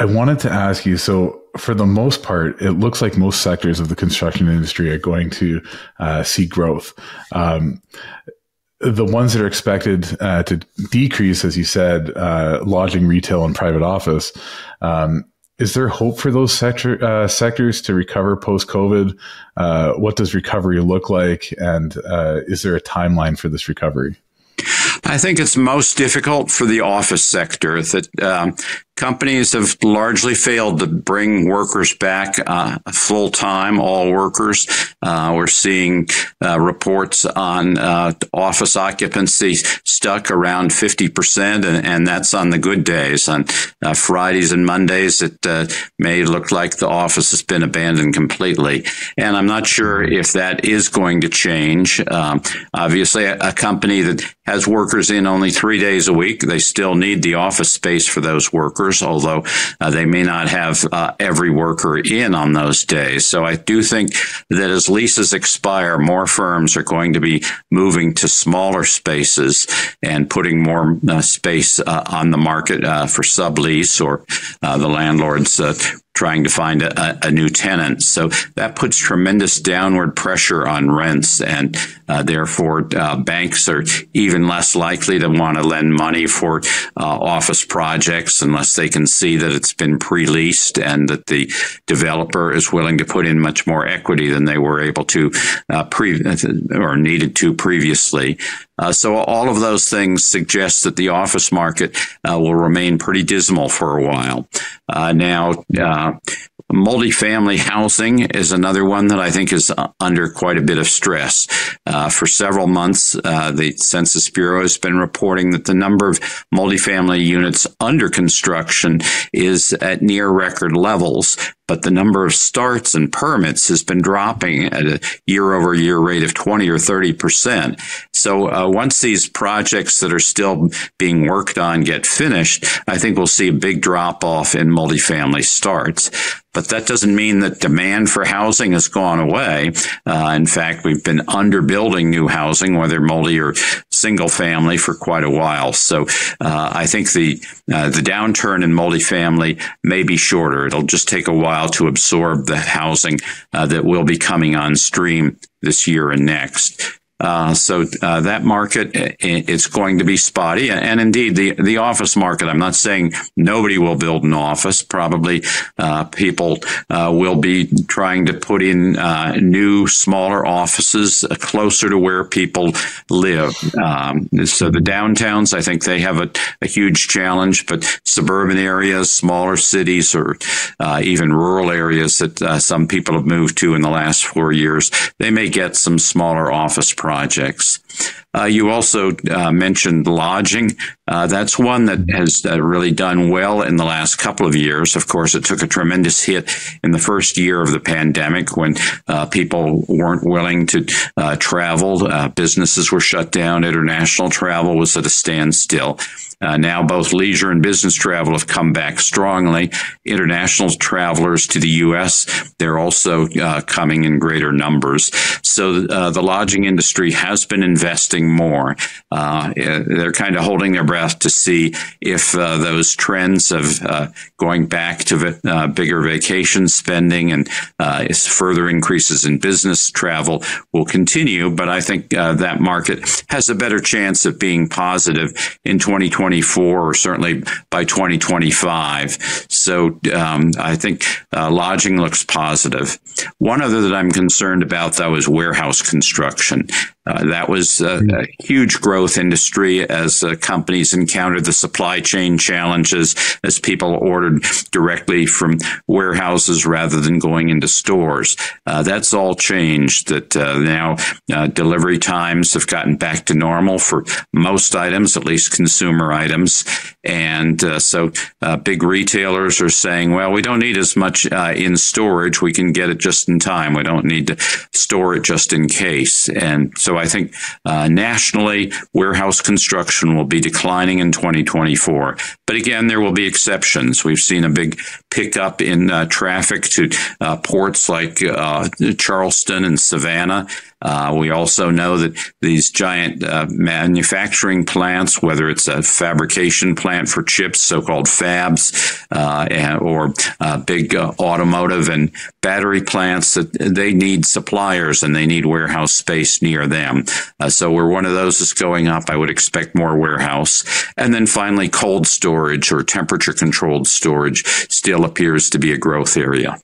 I wanted to ask you, so for the most part, it looks like most sectors of the construction industry are going to see growth. The ones that are expected to decrease, as you said, lodging, retail, and private office. Is there hope for those sectors to recover post-COVID? What does recovery look like? And is there a timeline for this recovery? I think it's most difficult for the office sector that companies have largely failed to bring workers back full time, all workers. We're seeing reports on office occupancy stuck around 50%, and that's on the good days. On Fridays and Mondays, it may look like the office has been abandoned completely. And I'm not sure if that is going to change. Obviously, a company that has workers in only 3 days a week, they still need the office space for those workers, although they may not have every worker in on those days. So I do think that as leases expire, more firms are going to be moving to smaller spaces and putting more space on the market for sublease, or the landlords trying to find a new tenant. So that puts tremendous downward pressure on rents, and therefore banks are even less likely to want to lend money for office projects unless they can see that it's been pre-leased and that the developer is willing to put in much more equity than they were able to or needed to previously. So all of those things suggest that the office market will remain pretty dismal for a while. Now, multifamily housing is another one that I think is under quite a bit of stress. For several months, the Census Bureau has been reporting that the number of multifamily units under construction is at near record levels, but the number of starts and permits has been dropping at a year-over-year rate of 20 or 30%. So once these projects that are still being worked on get finished, I think we'll see a big drop-off in multifamily starts. But that doesn't mean that demand for housing has gone away. In fact, we've been underbuilding new housing, whether multi or single family, for quite a while. So I think the downturn in multifamily may be shorter. It'll just take a while to absorb the housing that will be coming on stream this year and next. So that market, it's going to be spotty. And indeed, the office market, I'm not saying nobody will build an office. Probably people will be trying to put in new, smaller offices closer to where people live. So the downtowns, I think they have a huge challenge, but suburban areas, smaller cities, or even rural areas that some people have moved to in the last 4 years, they may get some smaller office projects. You also mentioned lodging. That's one that has really done well in the last couple of years. Of course, it took a tremendous hit in the first year of the pandemic when people weren't willing to travel. Businesses were shut down. International travel was at a standstill. Now both leisure and business travel have come back strongly. International travelers to the U.S., they're also coming in greater numbers. So the lodging industry has been investing more. They're kind of holding their breath to see if those trends of going back to bigger vacation spending and further increases in business travel will continue. But I think that market has a better chance of being positive in 2024 or certainly by 2025. So I think lodging looks positive. One other that I'm concerned about, though, is warehouse construction. That was a huge growth industry as companies encountered the supply chain challenges, as people ordered directly from warehouses rather than going into stores. That's all changed. That now delivery times have gotten back to normal for most items, at least consumer items. And so big retailers are saying, well, we don't need as much in storage. We can get it just in time. We don't need to store it just in case. And so I think nationally, warehouse construction will be declining in 2024. But again, there will be exceptions. We've seen a big pickup in traffic to ports like Charleston and Savannah. We also know that these giant manufacturing plants, whether it's a fabrication plant for chips, so-called fabs, or big automotive and battery plants, that they need suppliers and they need warehouse space near them. So where one of those is going up, I would expect more warehouse. And then finally, cold storage or temperature-controlled storage still appears to be a growth area.